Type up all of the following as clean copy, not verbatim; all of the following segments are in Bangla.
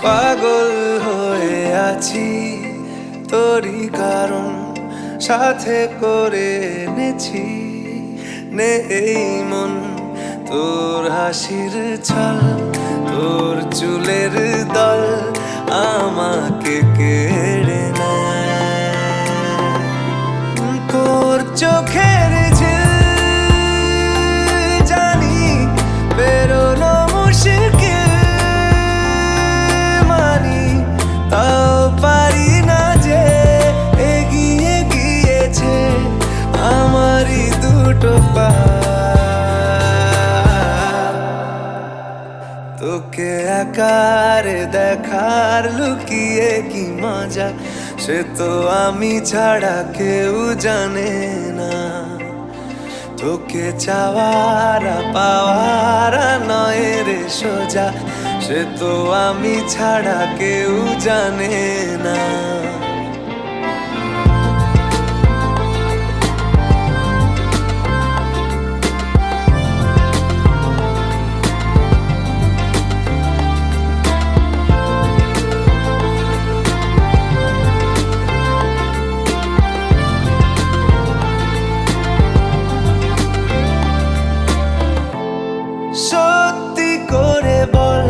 পাগল হয়ে আছি তোরই কারণ সাথে করে এনেছি নেই মন তোর হাসির ছল তোর চুলের দল আমাকে কেড়ে নেয় তোর চোখের ঝিল জানি বেরোনো মুশকিল মানি তাও পারি না যে এগিয়ে গিয়েছে আমারই দুটো পা তোকে একার দেখার লুকিয়ে কি মজা সে তো আমি ছাড়া কেউ জানে না তোকে চাওয়ার পাওয়ার নয় রে সোজা সে তো আমি ছাড়া কেউ জানে না সত্যি করে বল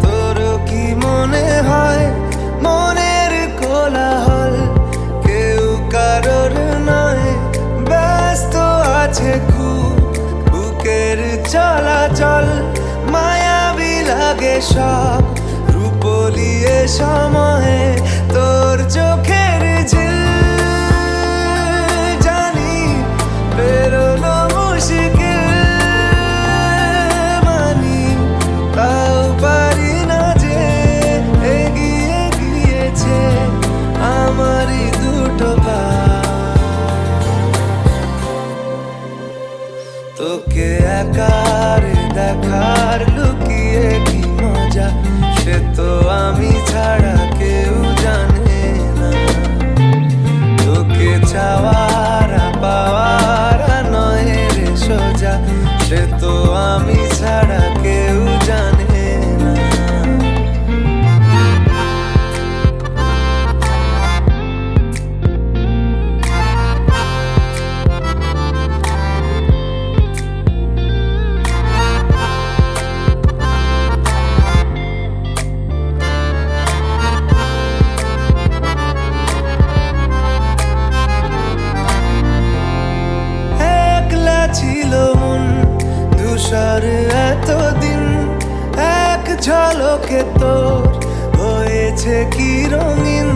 তোর কি মনে হয় মনের কোলাহল কেউ কারোর নয় ব্যস্ত আছে খুব বুকের চলাচল মায়াবী লাগে সব রূপলিয়ে সময়ে তোর চোখের ঝিল জানি বেরোনো মুশকিল তোকে একার দেখার লুকিয়ে কি মজা সে তো আমি ছাড়া কেউ জানে না তোকে চাওয়ার পাওয়ার নয় রে সোজা সে তো আমি ছাড়া কেউ জানে না ছিল মন ধূসর এতদিন এক ঝলকে তোর হয়েছে কি রঙিন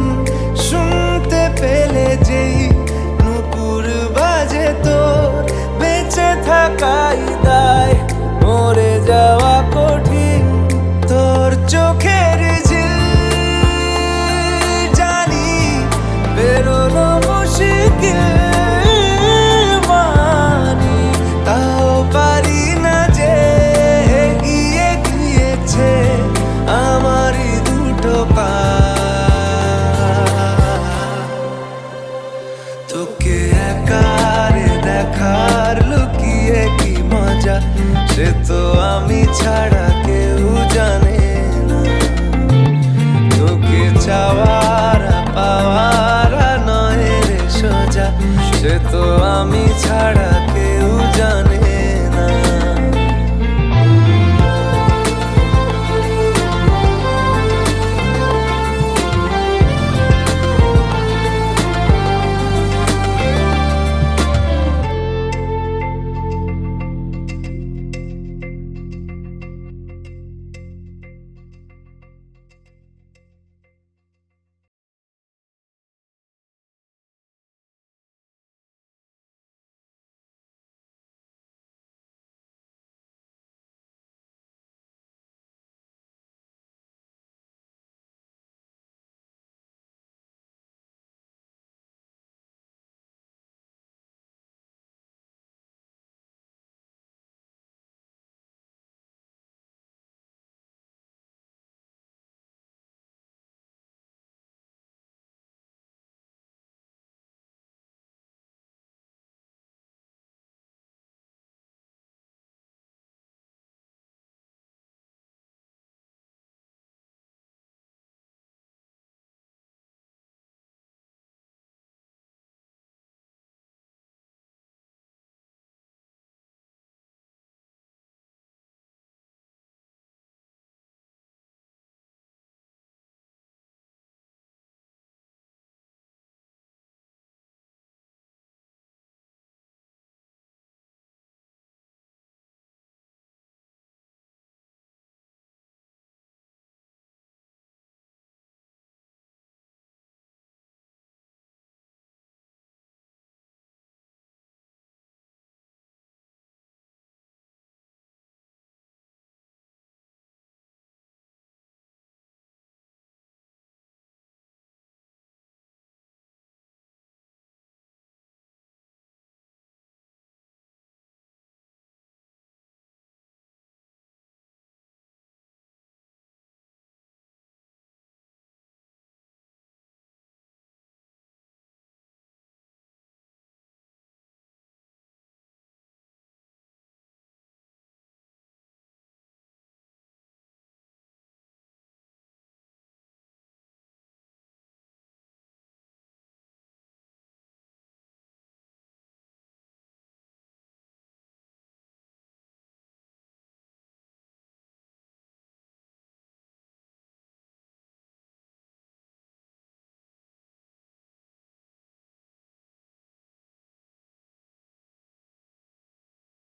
শুনতে পেলে যেই নুপুর বাজে তোর বেঁচে থাকাই দায় মরে যাওয়া কঠিন তোর চোখের ঝিল জানি বেরোনো মুশকিল তোকে একার দেখার লুকিয়ে কি মজা সে তো আমি ছাড়া কেউ জানে না তোকে চাওয়ার পাওয়ার নয় রে সোজা সে তো আমি ছাড়া কেউ জানে